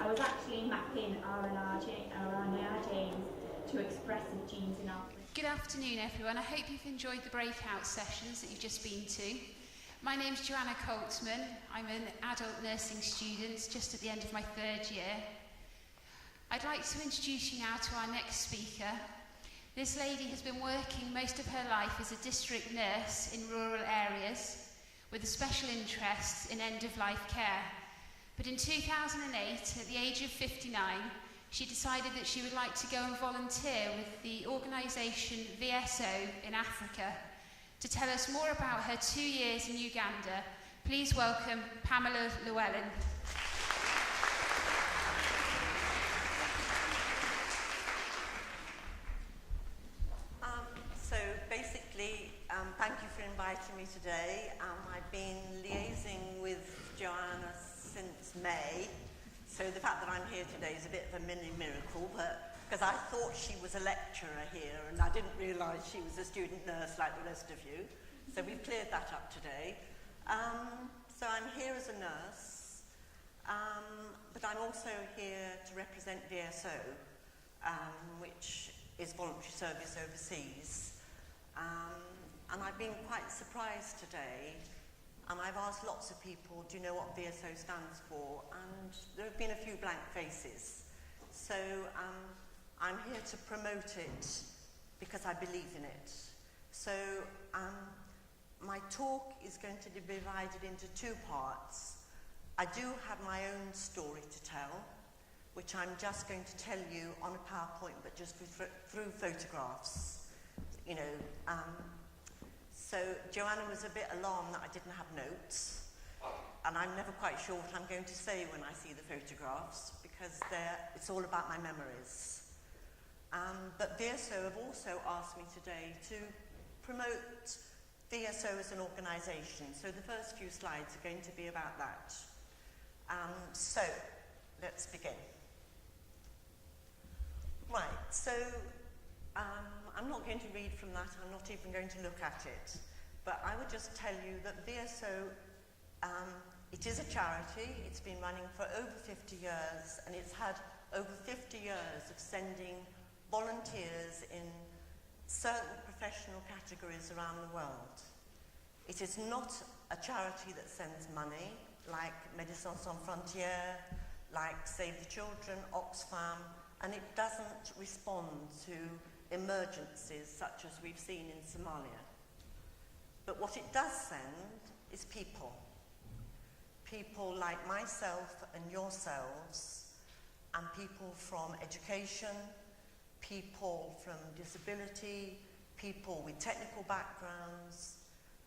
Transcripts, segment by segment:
I was actually mapping RNA genes to expressive genes in our... Good afternoon, everyone. I hope you've enjoyed the breakout sessions that you've just been to. My name's Joanna Coltman. I'm an adult nursing student just at the end of my 3rd year. I'd like to introduce you now to our next speaker. This lady has been working most of her life as a district nurse in rural areas with a special interest in end-of-life care. But in 2008, at the age of 59, she decided that she would like to go and volunteer with the organisation VSO in Africa. To tell us more about her 2 years in Uganda, please welcome Pamela Llewellyn. Thank you for inviting me today. I've been liaising with Joanna since May, so the fact that I'm here today is a bit of a mini miracle, but because I thought she was a lecturer here and I didn't realise she was a student nurse like the rest of you, so we've cleared that up today. So I'm here as a nurse, but I'm also here to represent VSO, which is voluntary service overseas. And I've been quite surprised today, and I've asked lots of people, do you know what VSO stands for? And there have been a few blank faces. So I'm here to promote it because I believe in it. So my talk is going to be divided into 2 parts. I do have my own story to tell, which I'm just going to tell you on a PowerPoint, but just through photographs. You know, so Joanna was a bit alarmed that I didn't have notes, and I'm never quite sure what I'm going to say when I see the photographs, because it's all about my memories. But VSO have also asked me today to promote VSO as an organisation, so the first few slides are going to be about that. So, let's begin. Right, so I'm not going to read from that, I'm not even going to look at it, but I would just tell you that VSO, it is a charity, it's been running for over 50 years, and it's had over 50 years of sending volunteers in certain professional categories around the world. It is not a charity that sends money, like Médecins Sans Frontières, like Save the Children, Oxfam, and it doesn't respond to emergencies such as we've seen in Somalia. But what it does send is people. People like myself and yourselves, and people from education, people from disability, people with technical backgrounds,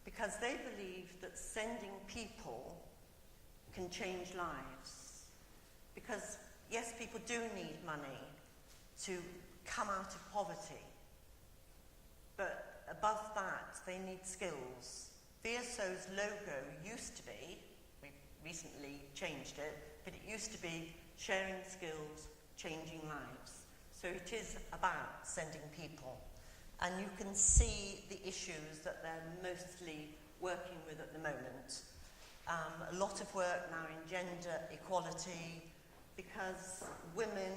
because they believe that sending people can change lives. Because yes, people do need money to come out of poverty, but above that they need skills. VSO's logo used to be, we recently changed it, but it used to be sharing skills, changing lives. So it is about sending people, and you can see the issues that they're mostly working with at the moment. A lot of work now in gender equality, because women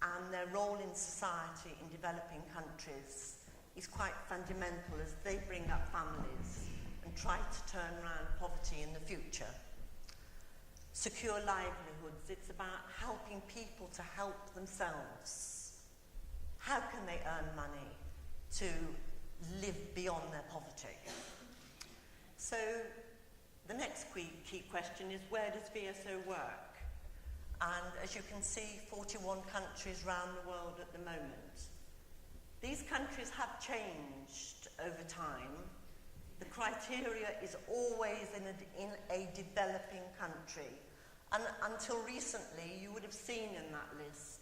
and their role in society in developing countries is quite fundamental as they bring up families and try to turn around poverty in the future. Secure livelihoods, it's about helping people to help themselves. How can they earn money to live beyond their poverty? So the next key question is, where does VSO work? And as you can see, 41 countries around the world at the moment. These countries have changed over time. The criteria is always in a developing country. And until recently, you would have seen in that list,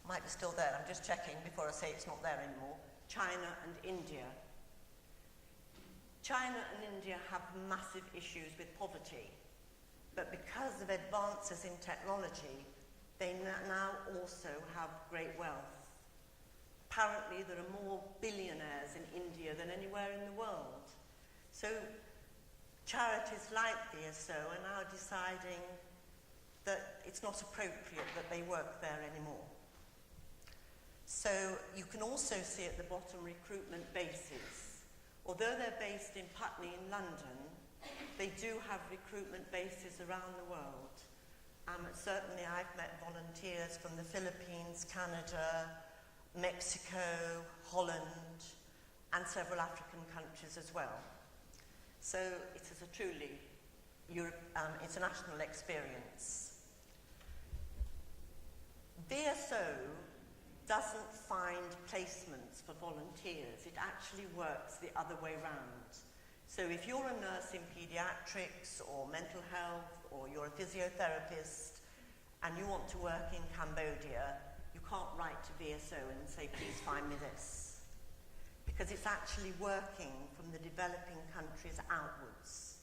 might be still there, I'm just checking before I say it's not there anymore, China and India. China and India have massive issues with poverty. But because of advances in technology, they now also have great wealth. Apparently, there are more billionaires in India than anywhere in the world. So charities like VSO are now deciding that it's it's not appropriate that they work there anymore. So you can also see at the bottom recruitment bases. Although they're based in Putney in London, they do have recruitment bases around the world. Certainly I've met volunteers from the Philippines, Canada, Mexico, Holland, and several African countries as well. So it is a truly international experience. VSO doesn't find placements for volunteers. It actually works the other way round. So if you're a nurse in paediatrics or mental health, or you're a physiotherapist and you want to work in Cambodia, you can't write to VSO and say, please find me this. Because it's actually working from the developing countries outwards.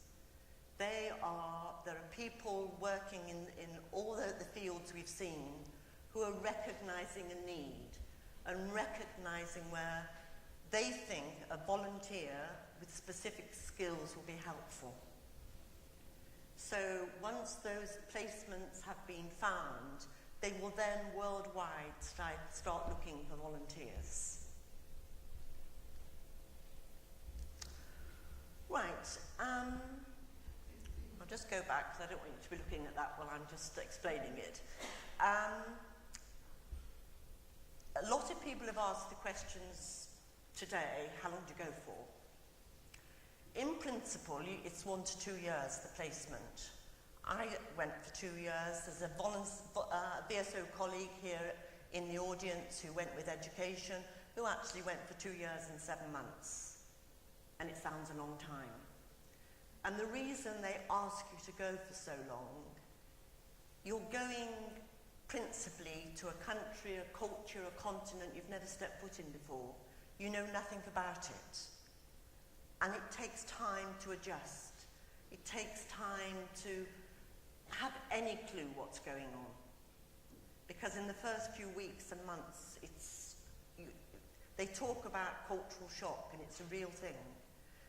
There are people working in all the fields we've seen who are recognizing a need and recognizing where they think a volunteer with specific skills will be helpful. So once those placements have been found, they will then worldwide start looking for volunteers. Right, I'll just go back because I don't want you to be looking at that while I'm just explaining it. A lot of people have asked the questions today, how long do you go for? In principle, it's 1 to 2 years, the placement. I went for 2 years. There's a VSO colleague here in the audience who went with education, who actually went for 2 years and 7 months. And it sounds a long time. And the reason they ask you to go for so long, you're going principally to a country, a culture, a continent you've never stepped foot in before. You know nothing about it. And it takes time to adjust. It takes time to have any clue what's going on. Because in the first few weeks and months, they talk about cultural shock, and it's a real thing.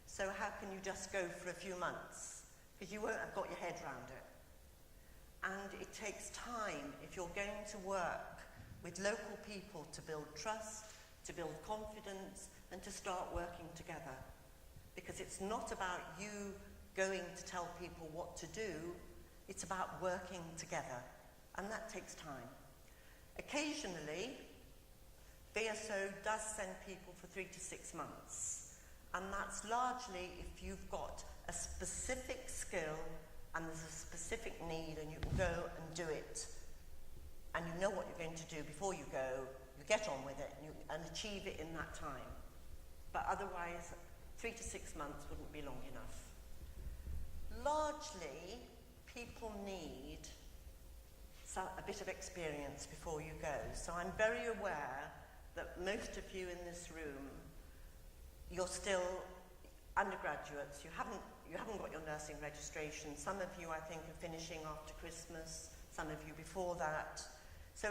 So how can you just go for a few months? Because you won't have got your head around it. And it takes time, if you're going to work with local people, to build trust, to build confidence, and to start working together. Because it's not about you going to tell people what to do, it's about working together. And that takes time. Occasionally, VSO does send people for 3 to 6 months. And that's largely if you've got a specific skill and there's a specific need and you can go and do it. And you know what you're going to do before you go, you get on with it and achieve it in that time. But otherwise, 3 to 6 months wouldn't be long enough. Largely, people need a bit of experience before you go. So I'm very aware that most of you in this room, you're still undergraduates. You haven't got your nursing registration. Some of you, I think, are finishing after Christmas. Some of you before that. So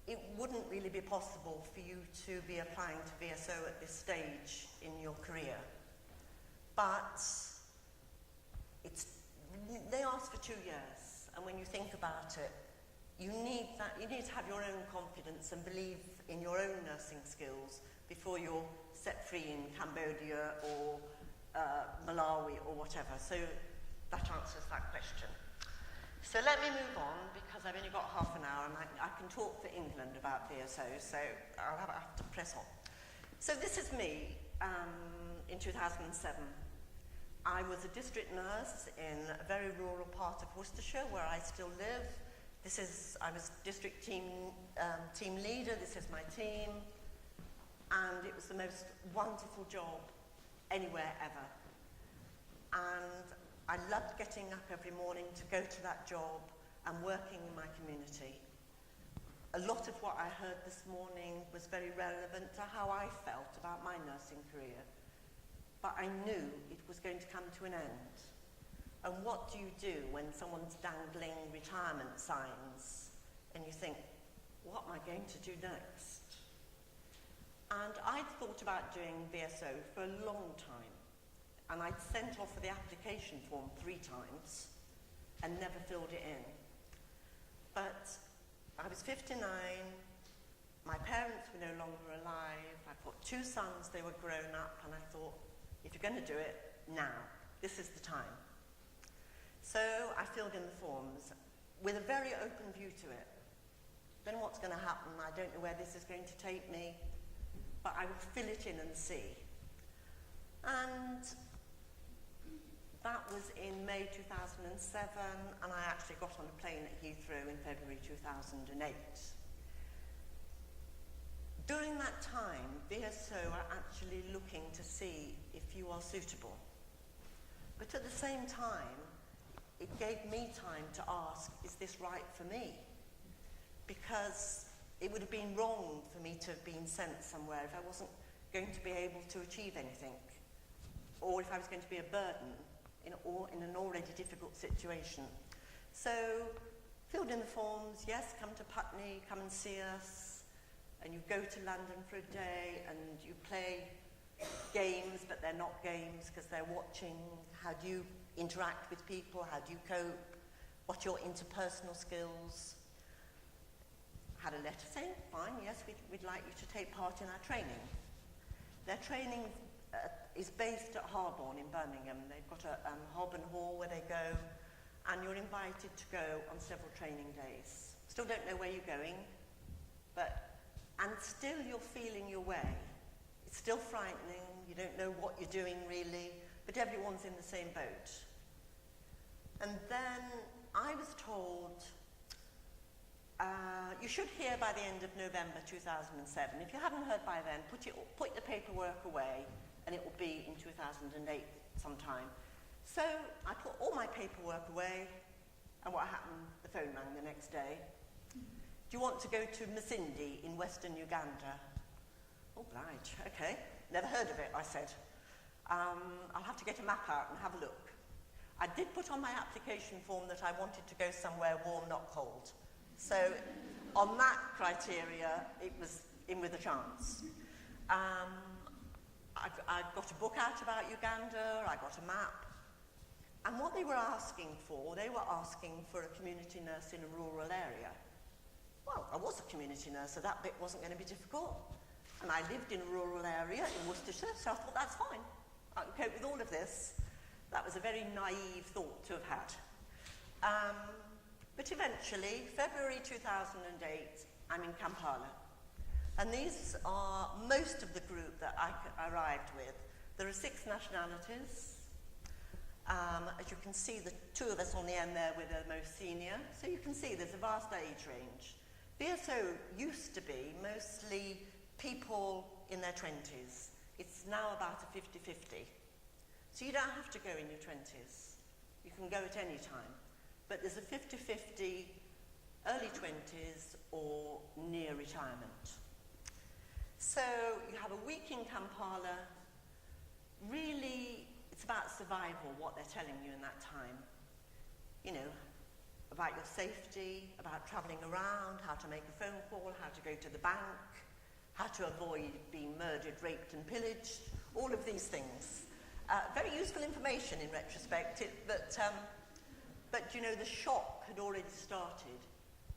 it wouldn't really be possible for you to be applying to VSO at this stage in your career. But they ask for 2 years, and when you think about it, you need to have your own confidence and believe in your own nursing skills before you're set free in Cambodia or Malawi or whatever. So that answers that question. So let me move on, because I've only got half an hour and I can talk for England about VSO, so I'll have to press on. So this is me in 2007. I was a district nurse in a very rural part of Worcestershire, where I still live. I was district team leader. This is my team. And it was the most wonderful job anywhere ever. And I loved getting up every morning to go to that job and working in my community. A lot of what I heard this morning was very relevant to how I felt about my nursing career. But I knew it was going to come to an end. And what do you do when someone's dangling retirement signs and you think, what am I going to do next? And I'd thought about doing VSO for a long time. And I'd sent off for the application form 3 times and never filled it in. was 59, my parents were no longer alive, I've got 2 sons, they were grown up, and I thought, if you're going to do it, now, this is the time. So I filled in the forms with a very open view to it. Don't know what's going to happen, I don't know where this is going to take me, but I will fill it in and see. And that was in May 2007, and I actually got on a plane at Heathrow in February 2008. During that time, VSO are actually looking to see if you are suitable. But at the same time, it gave me time to ask, is this right for me? Because it would have been wrong for me to have been sent somewhere if I wasn't going to be able to achieve anything, or if I was going to be a burden in an already difficult situation. So, filled in the forms, yes, come to Putney, come and see us, and you go to London for a day, and you play games, but they're not games because they're watching. How do you interact with people? How do you cope? What are your interpersonal skills? Had a letter saying, fine, yes, we'd like you to take part in our training. Their training is based at Harborne in Birmingham. They've got a Holborn Hall where they go, and you're invited to go on several training days. Still don't know where you're going, and still you're feeling your way. It's still frightening, you don't know what you're doing really, but everyone's in the same boat. And then I was told, you should hear by the end of November 2007. If you haven't heard by then, put the paperwork away, and it will be in 2008 sometime. So I put all my paperwork away, and what happened? The phone rang the next day. Do you want to go to Masindi in Western Uganda? Oh, blige, okay. Never heard of it, I said. I'll have to get a map out and have a look. I did put on my application form that I wanted to go somewhere warm, not cold. So on that criteria, it was in with a chance. I got a book out about Uganda, I got a map. And what they were asking for a community nurse in a rural area. Well, I was a community nurse, so that bit wasn't going to be difficult. And I lived in a rural area in Worcestershire, so I thought, that's fine. I can cope with all of this. That was a very naive thought to have had. But eventually, February 2008, I'm in Kampala. And these are most of the group that I arrived with. There are 6 nationalities. As you can see, the 2 of us on the end there were the most senior. So you can see there's a vast age range. VSO used to be mostly people in their 20s. It's now about a 50-50. So you don't have to go in your 20s. You can go at any time. But there's a 50-50 early 20s or near retirement. So you have a week in Kampala. Really, it's about survival, what they're telling you in that time. You know, about your safety, about travelling around, how to make a phone call, how to go to the bank, how to avoid being murdered, raped and pillaged, all of these things. Very useful information in retrospect, but you know, the shock had already started,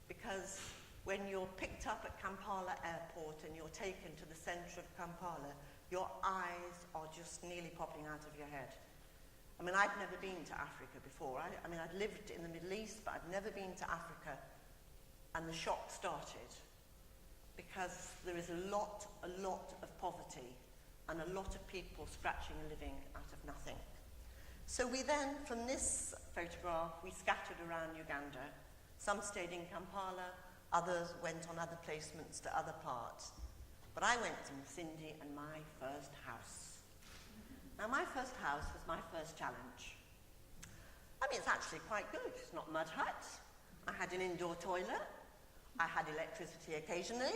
because when you're picked up at Kampala airport and you're taken to the centre of Kampala, your eyes are just nearly popping out of your head. I mean, I'd never been to Africa before. I mean, I'd lived in the Middle East, but I'd never been to Africa. And the shock started, because there is a lot of poverty and a lot of people scratching a living out of nothing. So we then, from this photograph, we scattered around Uganda. Some stayed in Kampala, others went on other placements to other parts. But I went to Masindi and my first house. Now, my first house was my first challenge. I mean, it's actually quite good. It's not mud hut. I had an indoor toilet. I had electricity occasionally.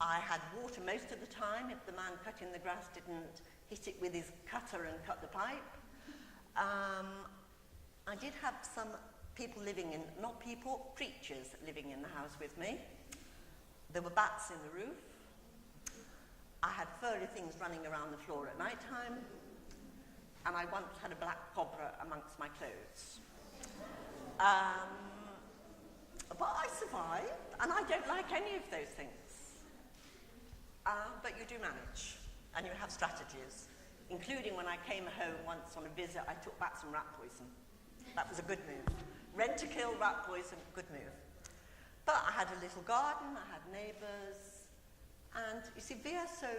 I had water most of the time if the man cutting the grass didn't hit it with his cutter and cut the pipe. I did have some people living in, not people, creatures living in the house with me. There were bats in the roof. I had furry things running around the floor at night time, and I once had a black cobra amongst my clothes. But I survived. And I don't like any of those things. But you do manage, and you have strategies, including when I came home once on a visit, I took back some rat poison. That was a good move. Rent-a-kill, rat poison, good move. But I had a little garden, I had neighbours, and you see, VSO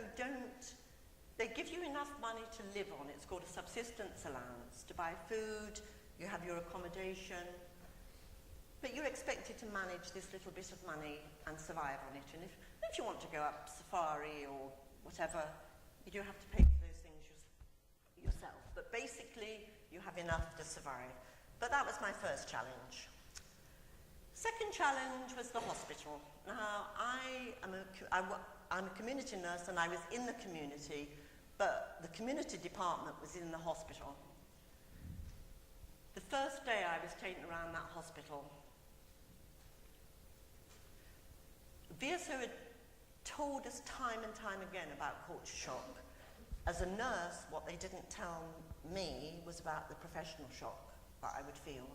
they give you enough money to live on. It's called a subsistence allowance, to buy food, you have your accommodation, but you're expected to manage this little bit of money and survive on it. And if you want to go up safari or whatever, you do have to pay for those things yourself. But basically, you have enough to survive. But that was my first challenge. Second challenge was the hospital. Now, I'm a community nurse, and I was in the community, but the community department was in the hospital. The first day I was taken around that hospital, VSO had told us time and time again about culture shock. As a nurse, what they didn't tell me was about the professional shock that I would feel.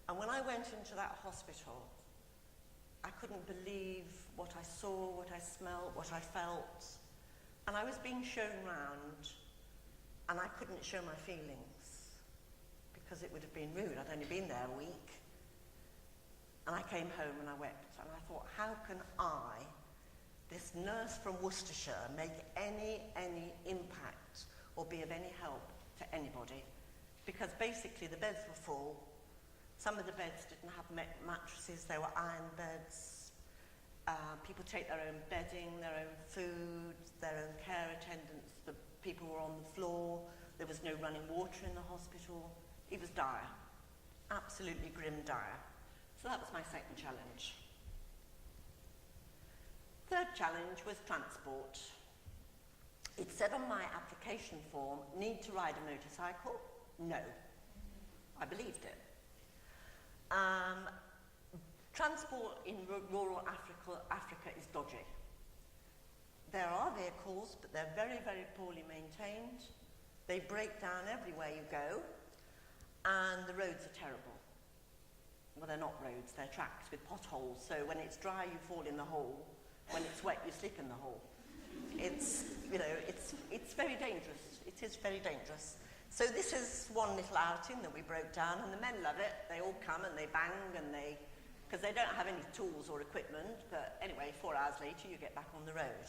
And when I went into that hospital, I couldn't believe what I saw, what I smelled, what I felt. And I was being shown round, and I couldn't show my feelings because it would have been rude. I'd only been there a week. And I came home and I wept, and I thought, how can I, this nurse from Worcestershire, make any impact or be of any help to anybody? Because basically the beds were full. Some of the beds didn't have mattresses, they were iron beds. People take their own bedding, their own food, their own care attendants. The people were on the floor. There was no running water in the hospital. It was dire, absolutely grim dire. So that was my second challenge. Third challenge was transport. It said on my application form, need to ride a motorcycle? No. I believed it. Transport in rural Africa is dodgy. There are vehicles, but they're very, very poorly maintained. They break down everywhere you go, and the roads are terrible. Well, they're not roads, they're tracks with potholes, so when it's dry, you fall in the hole. When it's wet, you slip in the hole. It's very dangerous. It is very dangerous. So this is one little outing that we broke down, and the men love it. They all come and they bang, and because they don't have any tools or equipment, but anyway, 4 hours later you get back on the road.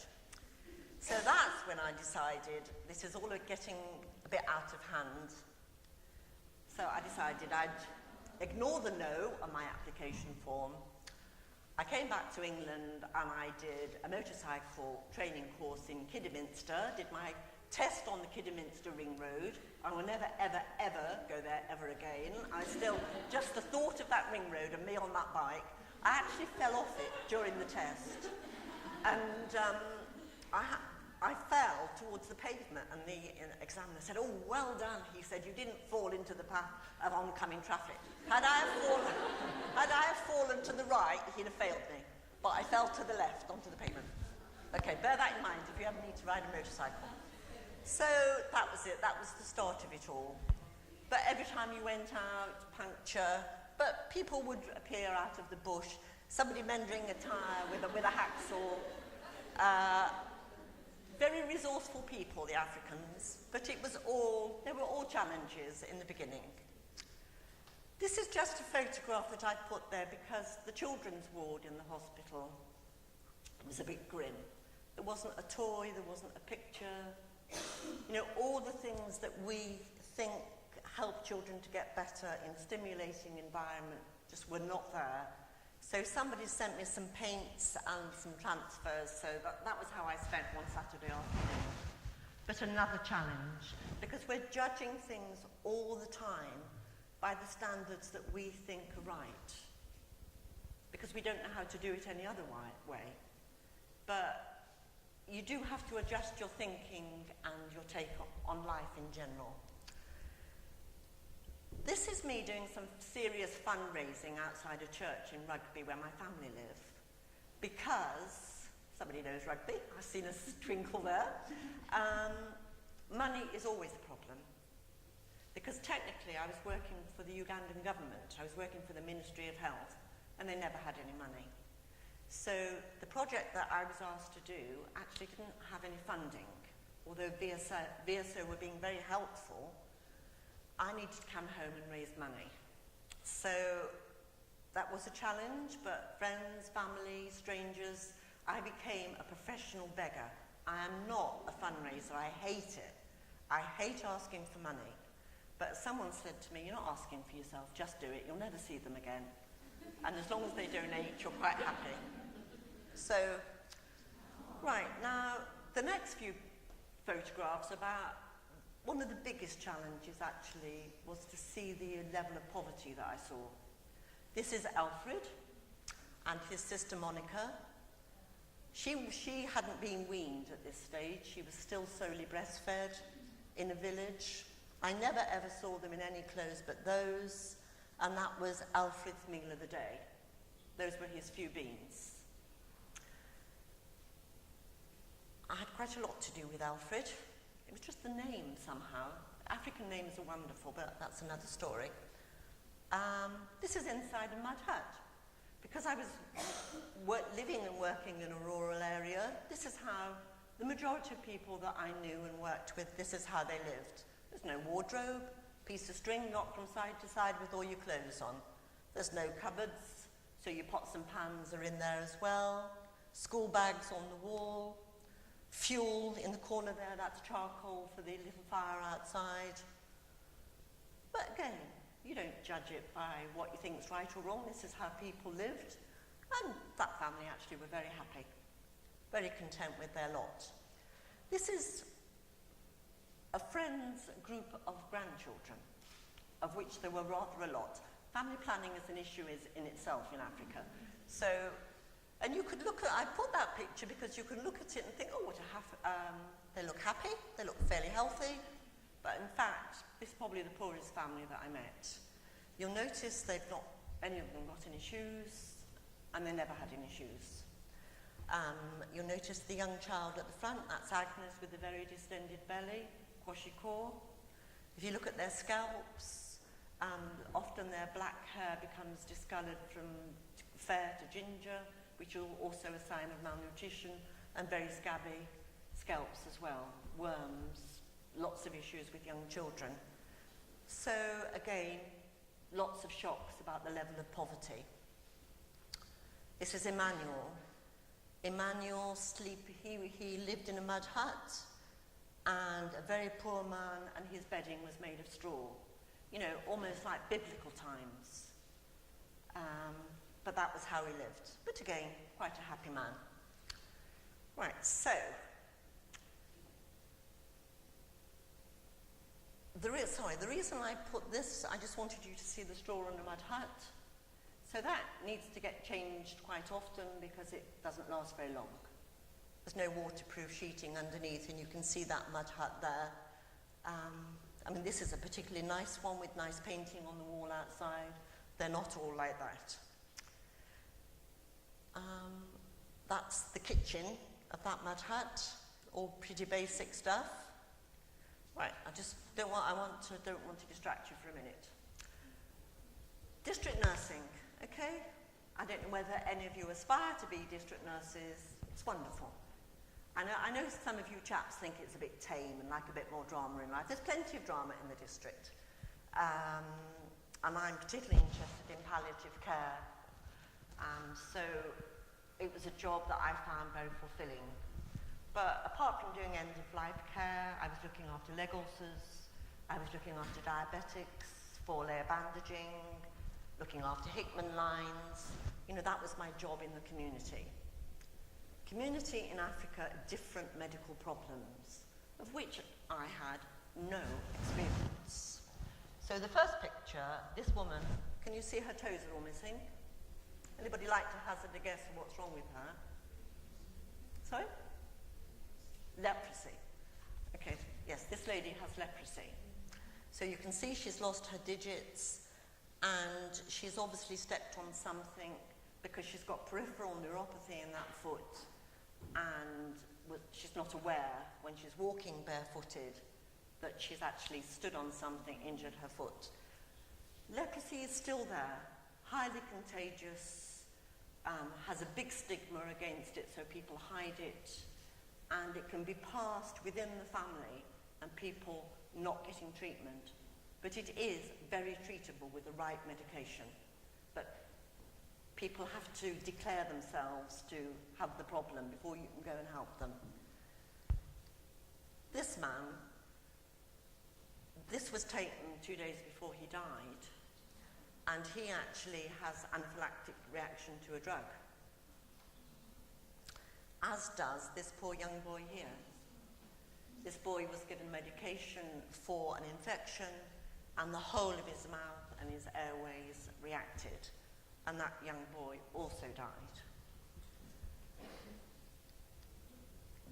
So that's when I decided this is all getting a bit out of hand. So I decided I'd ignore the no on my application form. I came back to England and I did a motorcycle training course in Kidderminster, did my test on the Kidderminster Ring Road. I will never, ever, ever go there ever again. Just the thought of that ring road and me on that bike, I actually fell off it during the test. And I fell towards the pavement, and the examiner said, "Oh, well done." He said, "You didn't fall into the path of oncoming traffic. Had I have fallen to the right, he'd have failed me. But I fell to the left onto the pavement." Okay, bear that in mind if you ever need to ride a motorcycle. So that was it. That was the start of it all. But every time you went out, puncture. But people would appear out of the bush. Somebody mending a tyre with a hacksaw. Very resourceful people, the Africans. But they were all challenges in the beginning. This is just a photograph that I put there because the children's ward in the hospital was a bit grim. There wasn't a toy, there wasn't a picture. You know, all the things that we think help children to get better in stimulating environment just were not there. So somebody sent me some paints and some transfers, so that was how I spent one Saturday afternoon. But another challenge, because we're judging things all the time by the standards that we think are right, because we don't know how to do it any other way. But you do have to adjust your thinking and your take on life in general. This is me doing some serious fundraising outside a church in Rugby where my family live. Because, somebody knows Rugby, I've seen a twinkle there, money is always a problem. Because technically I was working for the Ugandan government, I was working for the Ministry of Health, and they never had any money. So the project that I was asked to do actually didn't have any funding. Although VSO were being very helpful, I needed to come home and raise money. So that was a challenge, but friends, family, strangers, I became a professional beggar. I am not a fundraiser, I hate it. I hate asking for money. But someone said to me, you're not asking for yourself, just do it, you'll never see them again. And as long as they donate, you're quite happy. So, right, now, the next few photographs about one of the biggest challenges actually was to see the level of poverty that I saw. This is Alfred and his sister Monica. She hadn't been weaned at this stage. She was still solely breastfed in a village. I never ever saw them in any clothes but those, and that was Alfred's meal of the day. Those were his few beans. I had quite a lot to do with Alfred. It was just the name somehow. African names are wonderful, but that's another story. This is inside a mud hut. Because I was living and working in a rural area, this is how the majority of people that I knew and worked with, this is how they lived. There's no wardrobe, piece of string knocked from side to side with all your clothes on. There's no cupboards, so your pots and pans are in there as well. School bags on the wall. Fuel in the corner there, that's charcoal for the little fire outside. But again, you don't judge it by what you think is right or wrong. This is how people lived. And that family actually were very happy, very content with their lot. This is a friend's group of grandchildren, of which there were rather a lot. Family planning as an issue is in itself in Africa. So, and you could look at, I put that picture because you can look at it and think, oh, they look happy, they look fairly healthy. But in fact, this is probably the poorest family that I met. You'll notice they've not, any of them got any shoes, and they never had any shoes. You'll notice the young child at the front, that's Agnes with a very distended belly, kwashiko. If you look at their scalps, often their black hair becomes discoloured from fair to ginger, which is also a sign of malnutrition, and very scabby scalps as well, worms, lots of issues with young children. So again, lots of shocks about the level of poverty. This is Emmanuel. Emmanuel he lived in a mud hut, and a very poor man, and his bedding was made of straw. You know, almost like biblical times. But that was how he lived. But again, quite a happy man. Right, so the reason I put this, I just wanted you to see the straw in the mud hut. So that needs to get changed quite often because it doesn't last very long. There's no waterproof sheeting underneath, and you can see that mud hut there. I mean, this is a particularly nice one with nice painting on the wall outside. They're not all like that. That's the kitchen of that mud hut, all pretty basic stuff. Right, I don't want to distract you for a minute. District nursing, okay? I don't know whether any of you aspire to be district nurses. It's wonderful. I know some of you chaps think it's a bit tame and like a bit more drama in life. There's plenty of drama in the district. And I'm particularly interested in palliative care. So it was a job that I found very fulfilling. But apart from doing end-of-life care, I was looking after leg ulcers, I was looking after diabetics, 4-layer bandaging, looking after Hickman lines. You know, that was my job in the community. Community in Africa, different medical problems, of which I had no experience. So the first picture, this woman, can you see her toes are all missing? Anybody like to hazard a guess of what's wrong with her? Sorry? Leprosy. Okay, yes, this lady has leprosy. So you can see she's lost her digits, and she's obviously stepped on something because she's got peripheral neuropathy in that foot, and she's not aware when she's walking barefooted that she's actually stood on something, injured her foot. Leprosy is still there, highly contagious, has a big stigma against it, so people hide it, and it can be passed within the family and people not getting treatment. But it is very treatable with the right medication. But people have to declare themselves to have the problem before you can go and help them. This man, this was taken 2 days before he died, and he actually has anaphylactic reaction to a drug, as does this poor young boy here. This boy was given medication for an infection, and the whole of his mouth and his airways reacted, and that young boy also died.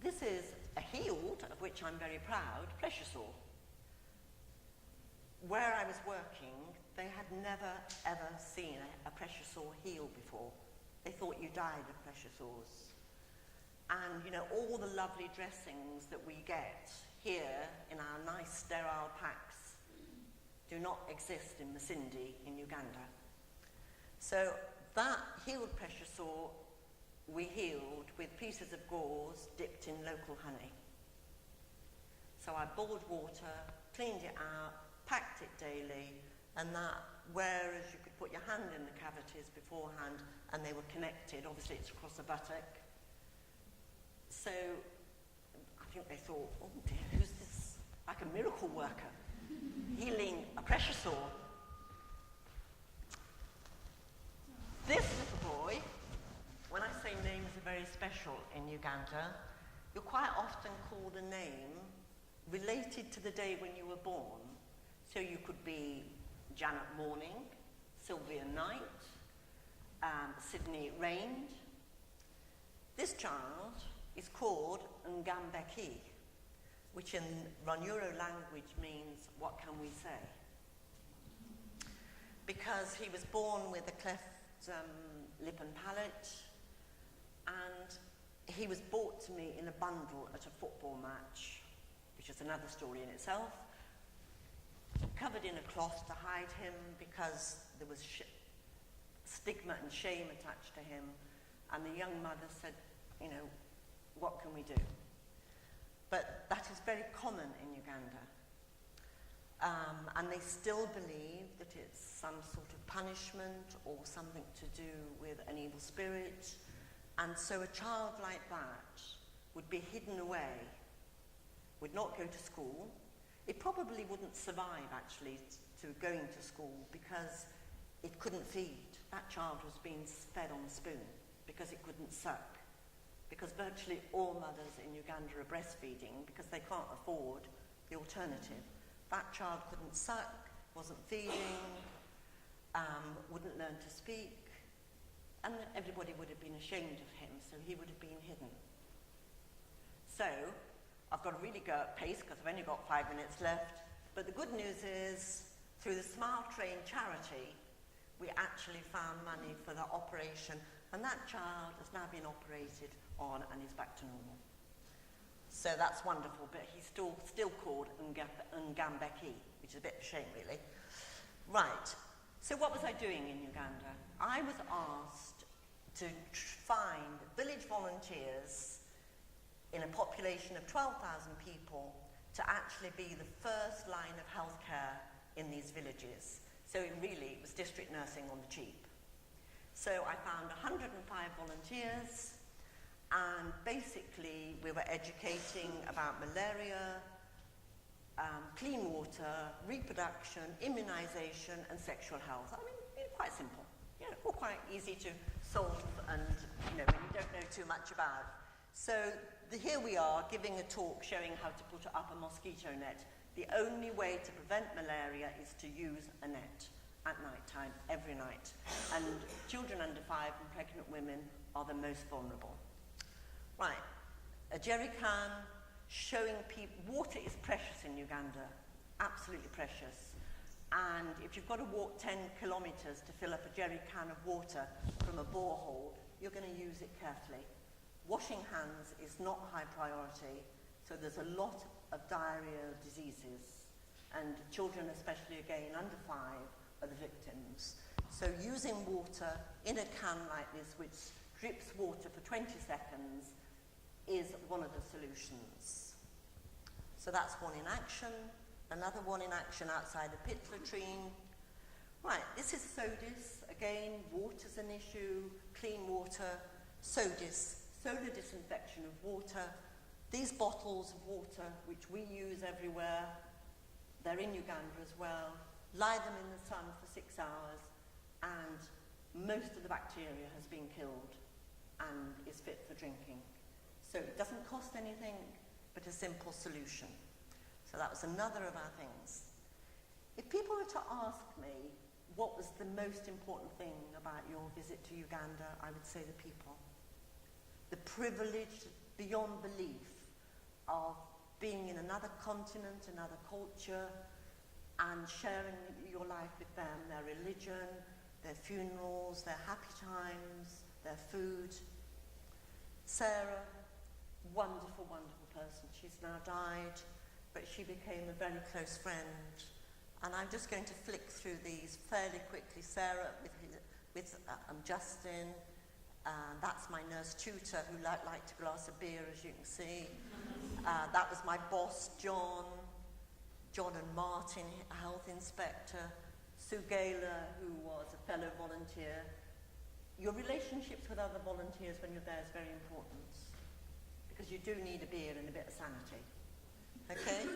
This is a healed, of which I'm very proud, pressure sore. Where I was working, they had never ever seen a pressure sore heal before. They thought you died of pressure sores. And, you know, all the lovely dressings that we get here in our nice sterile packs do not exist in Masindi in Uganda. So that healed pressure sore we healed with pieces of gauze dipped in local honey. So I boiled water, cleaned it out, packed it daily, and that, whereas you could put your hand in the cavities beforehand and they were connected, obviously it's across the buttock. So I think they thought, oh dear, who's this? Like a miracle worker, healing a pressure sore. This little boy, when I say names are very special in Uganda, you're quite often called a name related to the day when you were born. So you could be Janet Morning, Sylvia Knight, Sydney It Rained. This child is called Ngambeki, which in Ranyuro language means, what can we say? Because he was born with a cleft lip and palate, and he was brought to me in a bundle at a football match, which is another story in itself, covered in a cloth to hide him because there was stigma and shame attached to him, and the young mother said, you know, what can we do? But that is very common in Uganda. And they still believe that it's some sort of punishment or something to do with an evil spirit. And so a child like that would be hidden away, would not go to school. It probably wouldn't survive, actually, to going to school because it couldn't feed. That child was being fed on a spoon because it couldn't suck. Because virtually all mothers in Uganda are breastfeeding because they can't afford the alternative. That child couldn't suck, wasn't feeding, wouldn't learn to speak, and everybody would have been ashamed of him, so he would have been hidden. So, I've got to really go at pace because I've only got 5 minutes left, but the good news is, through the Smile Train charity, we actually found money for the operation, and that child has now been operated on and is back to normal. So that's wonderful, but he's still called Ngambeki, which is a bit of a shame, really. Right, so what was I doing in Uganda? I was asked to find village volunteers in a population of 12,000 people to actually be the first line of healthcare in these villages. So it really was district nursing on the cheap. So I found 105 volunteers, and basically we were educating about malaria, clean water, reproduction, immunization, and sexual health. I mean, quite simple, you know, all quite easy to solve, and you know, when you don't know too much about. So here we are giving a talk showing how to put up a mosquito net. The only way to prevent malaria is to use a net at night time, every night. And children under 5 and pregnant women are the most vulnerable. Right, a jerry can showing people, water is precious in Uganda, absolutely precious. And if you've got to walk 10 kilometers to fill up a jerry can of water from a borehole, you're going to use it carefully. Washing hands is not high priority, so there's a lot of diarrheal diseases, and children, especially again under 5, are the victims. So using water in a can like this, which drips water for 20 seconds, is one of the solutions. So that's one in action. Another one in action outside the pit latrine. Right, this is SODIS. Again, water's an issue, clean water. SODIS, solar disinfection of water. These bottles of water, which we use everywhere, they're in Uganda as well. Lie them in the sun for 6 hours, and most of the bacteria has been killed and is fit for drinking. So it doesn't cost anything, but a simple solution. So that was another of our things. If people were to ask me what was the most important thing about your visit to Uganda, I would say the people. The privilege beyond belief of being in another continent, another culture, and sharing your life with them, their religion, their funerals, their happy times, their food. Sarah, wonderful, wonderful person. She's now died, but she became a very close friend. And I'm just going to flick through these fairly quickly. Sarah with Justin. That's my nurse tutor who liked a glass of beer, as you can see. That was my boss, John and Martin, a health inspector. Sue Gaylor, who was a fellow volunteer. Your relationships with other volunteers when you're there is very important, because you do need a beer and a bit of sanity. Okay?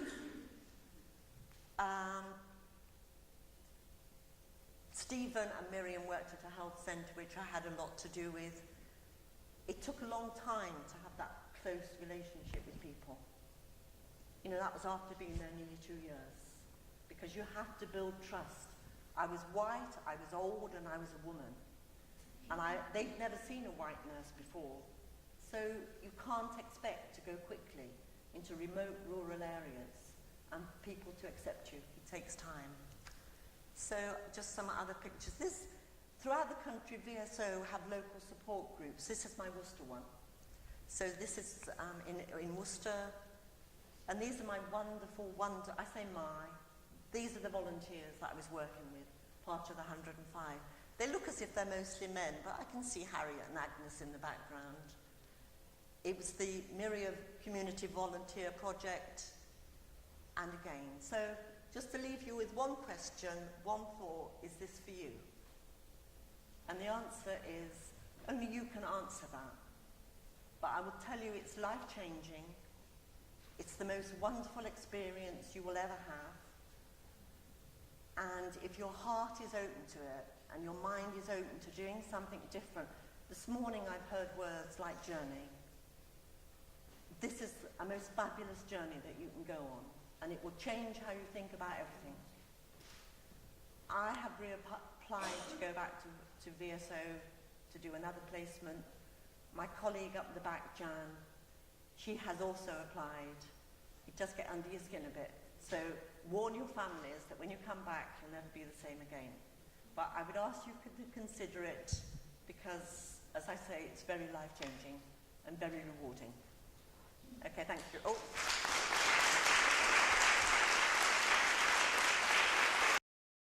Stephen and Miriam worked at a health centre, which I had a lot to do with. It took a long time to have that close relationship with people. You know, that was after being there nearly 2 years, because you have to build trust. I was white, I was old, and I was a woman. And they'd never seen a white nurse before. So you can't expect to go quickly into remote rural areas and people to accept you. It takes time. So just some other pictures. Throughout the country, VSO have local support groups. This is my Worcester one. So this is in Worcester. And these are my these are the volunteers that I was working with, part of the 105. They look as if they're mostly men, but I can see Harriet and Agnes in the background. It was the Myriad Community Volunteer Project, and again. So just to leave you with one question, one thought, is this for you? And the answer is, only you can answer that. But I will tell you it's life-changing. It's the most wonderful experience you will ever have. And if your heart is open to it, and your mind is open to doing something different, this morning I've heard words like journey. This is a most fabulous journey that you can go on, and it will change how you think about everything. I have reapplied to go back to VSO to do another placement. My colleague up the back, Jan, she has also applied. It does get under your skin a bit. So warn your families that when you come back, you'll never be the same again. But I would ask you to consider it, because, as I say, it's very life-changing and very rewarding. Okay, thank you. Oh.